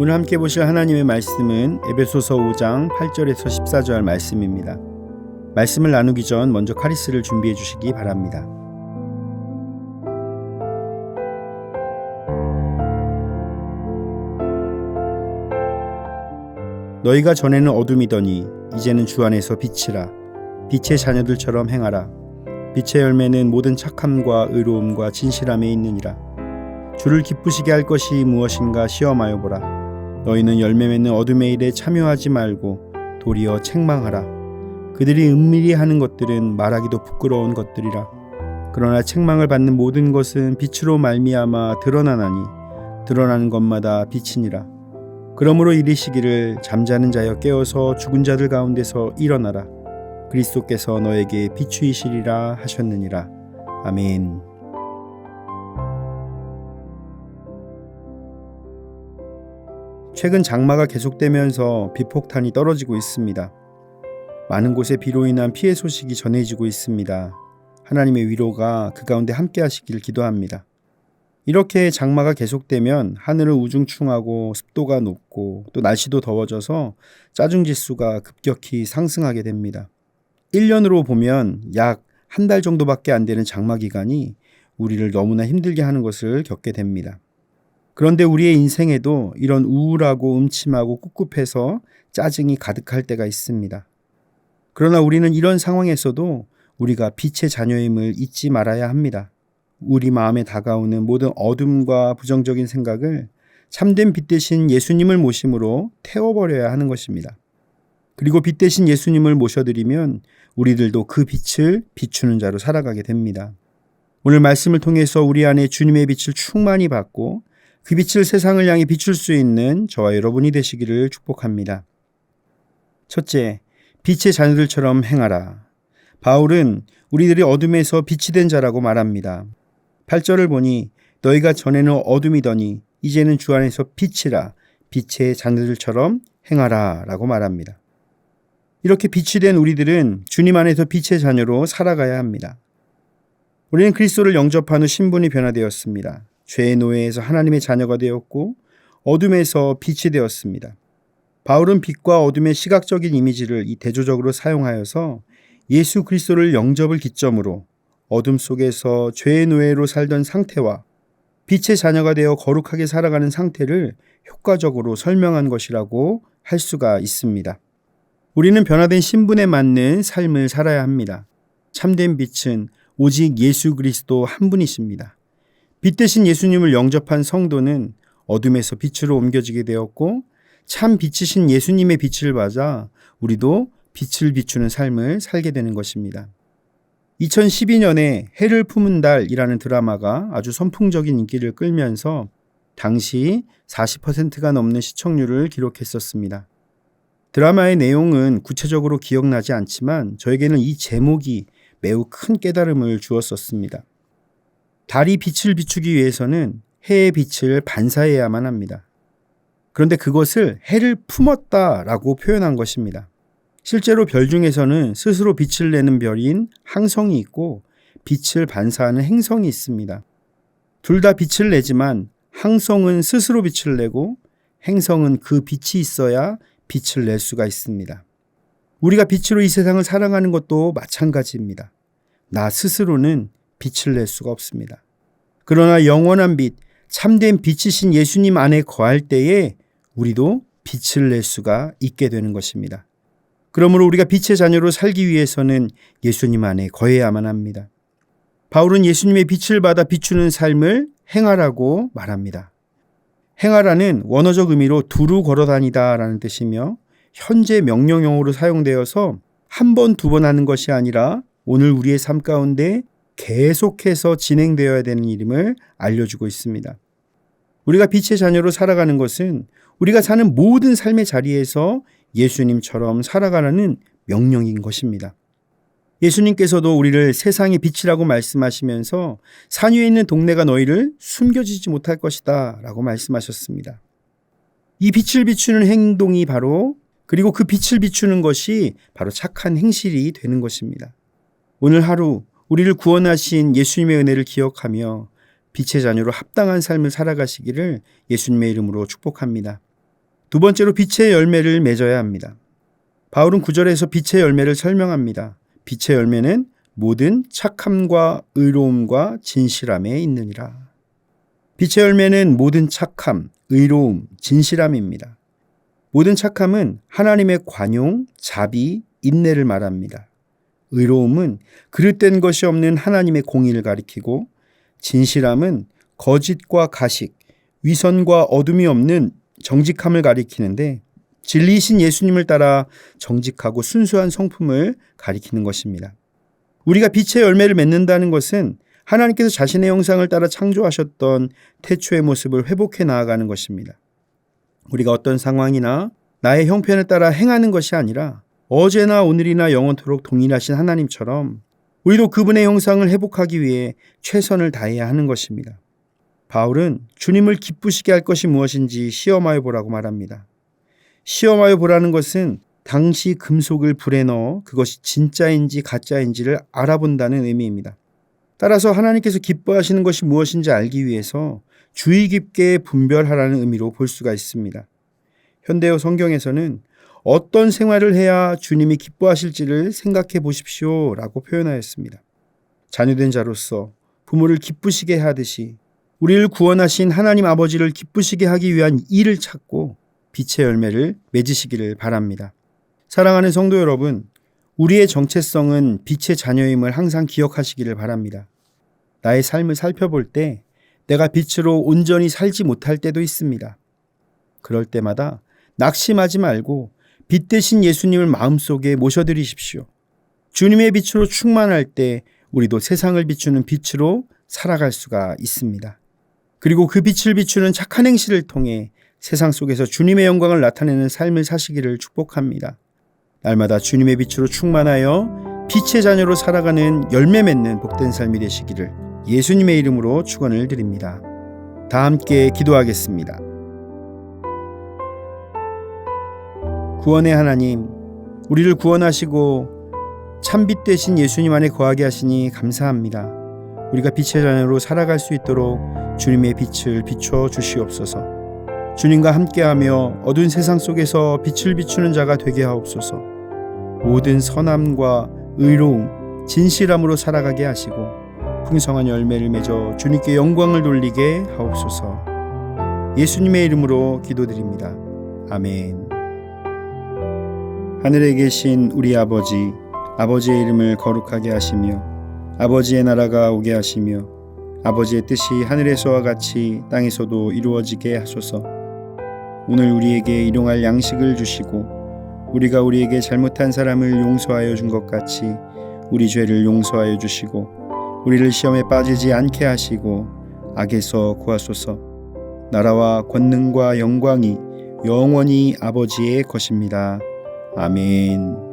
오늘 함께 보실 하나님의 말씀은 에베소서 5장 8절에서 14절 말씀입니다. 말씀을 나누기 전 먼저 카리스를 준비해 주시기 바랍니다. 너희가 전에는 어둠이더니 이제는 주 안에서 빛이라. 빛의 자녀들처럼 행하라. 빛의 열매는 모든 착함과 의로움과 진실함에 있느니라. 주를 기쁘시게 할 것이 무엇인가 시험하여 보라. 너희는 열매 맺는 어둠의 일에 참여하지 말고 도리어 책망하라. 그들이 은밀히 하는 것들은 말하기도 부끄러운 것들이라. 그러나 책망을 받는 모든 것은 빛으로 말미암아 드러나나니 드러나는 것마다 빛이니라. 그러므로 이르시기를 잠자는 자여 깨어서 죽은 자들 가운데서 일어나라. 그리스도께서 너에게 비추이시리라 하셨느니라. 아멘. 최근 장마가 계속되면서 비폭탄이 떨어지고 있습니다. 많은 곳에 비로 인한 피해 소식이 전해지고 있습니다. 하나님의 위로가 그 가운데 함께 하시길 기도합니다. 이렇게 장마가 계속되면 하늘은 우중충하고 습도가 높고 또 날씨도 더워져서 짜증지수가 급격히 상승하게 됩니다. 1년으로 보면 약 한 달 정도밖에 안 되는 장마 기간이 우리를 너무나 힘들게 하는 것을 겪게 됩니다. 그런데 우리의 인생에도 이런 우울하고 음침하고 꿉꿉해서 짜증이 가득할 때가 있습니다. 그러나 우리는 이런 상황에서도 우리가 빛의 자녀임을 잊지 말아야 합니다. 우리 마음에 다가오는 모든 어둠과 부정적인 생각을 참된 빛 대신 예수님을 모심으로 태워버려야 하는 것입니다. 그리고 빛 대신 예수님을 모셔드리면 우리들도 그 빛을 비추는 자로 살아가게 됩니다. 오늘 말씀을 통해서 우리 안에 주님의 빛을 충만히 받고 그 빛을 세상을 향해 비출 수 있는 저와 여러분이 되시기를 축복합니다. 첫째, 빛의 자녀들처럼 행하라. 바울은 우리들이 어둠에서 빛이 된 자라고 말합니다. 8절을 보니 너희가 전에는 어둠이더니 이제는 주 안에서 빛이라. 빛의 자녀들처럼 행하라 라고 말합니다. 이렇게 빛이 된 우리들은 주님 안에서 빛의 자녀로 살아가야 합니다. 우리는 그리스도를 영접한 후 신분이 변화되었습니다. 죄의 노예에서 하나님의 자녀가 되었고 어둠에서 빛이 되었습니다. 바울은 빛과 어둠의 시각적인 이미지를 이 대조적으로 사용하여서 예수 그리스도를 영접을 기점으로 어둠 속에서 죄의 노예로 살던 상태와 빛의 자녀가 되어 거룩하게 살아가는 상태를 효과적으로 설명한 것이라고 할 수가 있습니다. 우리는 변화된 신분에 맞는 삶을 살아야 합니다. 참된 빛은 오직 예수 그리스도 한 분이십니다. 빛 대신 예수님을 영접한 성도는 어둠에서 빛으로 옮겨지게 되었고 참 빛이신 예수님의 빛을 받아 우리도 빛을 비추는 삶을 살게 되는 것입니다. 2012년에 해를 품은 달이라는 드라마가 아주 선풍적인 인기를 끌면서 당시 40%가 넘는 시청률을 기록했었습니다. 드라마의 내용은 구체적으로 기억나지 않지만 저에게는 이 제목이 매우 큰 깨달음을 주었었습니다. 달이 빛을 비추기 위해서는 해의 빛을 반사해야만 합니다. 그런데 그것을 해를 품었다라고 표현한 것입니다. 실제로 별 중에서는 스스로 빛을 내는 별인 항성이 있고 빛을 반사하는 행성이 있습니다. 둘 다 빛을 내지만 항성은 스스로 빛을 내고 행성은 그 빛이 있어야 빛을 낼 수가 있습니다. 우리가 빛으로 이 세상을 살아가는 것도 마찬가지입니다. 나 스스로는 빛을 낼 수가 없습니다. 그러나 영원한 빛, 참된 빛이신 예수님 안에 거할 때에 우리도 빛을 낼 수가 있게 되는 것입니다. 그러므로 우리가 빛의 자녀로 살기 위해서는 예수님 안에 거해야만 합니다. 바울은 예수님의 빛을 받아 비추는 삶을 행하라고 말합니다. 행하라는 원어적 의미로 두루 걸어다니다 라는 뜻이며 현재 명령형으로 사용되어서 한 번, 두 번 하는 것이 아니라 오늘 우리의 삶 가운데 계속해서 진행되어야 되는 일임을 알려주고 있습니다. 우리가 빛의 자녀로 살아가는 것은 우리가 사는 모든 삶의 자리에서 예수님처럼 살아가라는 명령인 것입니다. 예수님께서도 우리를 세상의 빛이라고 말씀하시면서 산 위에 있는 동네가 너희를 숨겨지지 못할 것이다 라고 말씀하셨습니다. 이 빛을 비추는 행동이 그리고 그 빛을 비추는 것이 바로 착한 행실이 되는 것입니다. 오늘 하루 우리를 구원하신 예수님의 은혜를 기억하며 빛의 자녀로 합당한 삶을 살아가시기를 예수님의 이름으로 축복합니다. 두 번째로 빛의 열매를 맺어야 합니다. 바울은 9절에서 빛의 열매를 설명합니다. 빛의 열매는 모든 착함과 의로움과 진실함에 있느니라. 빛의 열매는 모든 착함, 의로움, 진실함입니다. 모든 착함은 하나님의 관용, 자비, 인내를 말합니다. 의로움은 그릇된 것이 없는 하나님의 공의를 가리키고, 진실함은 거짓과 가식, 위선과 어둠이 없는 정직함을 가리키는데, 진리이신 예수님을 따라 정직하고 순수한 성품을 가리키는 것입니다. 우리가 빛의 열매를 맺는다는 것은 하나님께서 자신의 형상을 따라 창조하셨던 태초의 모습을 회복해 나아가는 것입니다. 우리가 어떤 상황이나 나의 형편에 따라 행하는 것이 아니라 어제나 오늘이나 영원토록 동일하신 하나님처럼 우리도 그분의 형상을 회복하기 위해 최선을 다해야 하는 것입니다. 바울은 주님을 기쁘시게 할 것이 무엇인지 시험하여 보라고 말합니다. 시험하여 보라는 것은 당시 금속을 불에 넣어 그것이 진짜인지 가짜인지를 알아본다는 의미입니다. 따라서 하나님께서 기뻐하시는 것이 무엇인지 알기 위해서 주의 깊게 분별하라는 의미로 볼 수가 있습니다. 현대어 성경에서는 어떤 생활을 해야 주님이 기뻐하실지를 생각해 보십시오 라고 표현하였습니다. 자녀된 자로서 부모를 기쁘시게 하듯이 우리를 구원하신 하나님 아버지를 기쁘시게 하기 위한 일을 찾고 빛의 열매를 맺으시기를 바랍니다. 사랑하는 성도 여러분, 우리의 정체성은 빛의 자녀임을 항상 기억하시기를 바랍니다. 나의 삶을 살펴볼 때 내가 빛으로 온전히 살지 못할 때도 있습니다. 그럴 때마다 낙심하지 말고 빛 대신 예수님을 마음속에 모셔드리십시오. 주님의 빛으로 충만할 때 우리도 세상을 비추는 빛으로 살아갈 수가 있습니다. 그리고 그 빛을 비추는 착한 행실을 통해 세상 속에서 주님의 영광을 나타내는 삶을 사시기를 축복합니다. 날마다 주님의 빛으로 충만하여 빛의 자녀로 살아가는 열매 맺는 복된 삶이 되시기를 예수님의 이름으로 축원을 드립니다. 다 함께 기도하겠습니다. 구원의 하나님, 우리를 구원하시고 참빛 되신 예수님 안에 거하게 하시니 감사합니다. 우리가 빛의 자녀로 살아갈 수 있도록 주님의 빛을 비춰 주시옵소서. 주님과 함께하며 어두운 세상 속에서 빛을 비추는 자가 되게 하옵소서. 모든 선함과 의로움, 진실함으로 살아가게 하시고 풍성한 열매를 맺어 주님께 영광을 돌리게 하옵소서. 예수님의 이름으로 기도드립니다. 아멘. 하늘에 계신 우리 아버지, 아버지의 이름을 거룩하게 하시며 아버지의 나라가 오게 하시며 아버지의 뜻이 하늘에서와 같이 땅에서도 이루어지게 하소서. 오늘 우리에게 일용할 양식을 주시고 우리가 우리에게 잘못한 사람을 용서하여 준 것 같이 우리 죄를 용서하여 주시고 우리를 시험에 빠지지 않게 하시고 악에서 구하소서. 나라와 권능과 영광이 영원히 아버지의 것입니다. 아멘.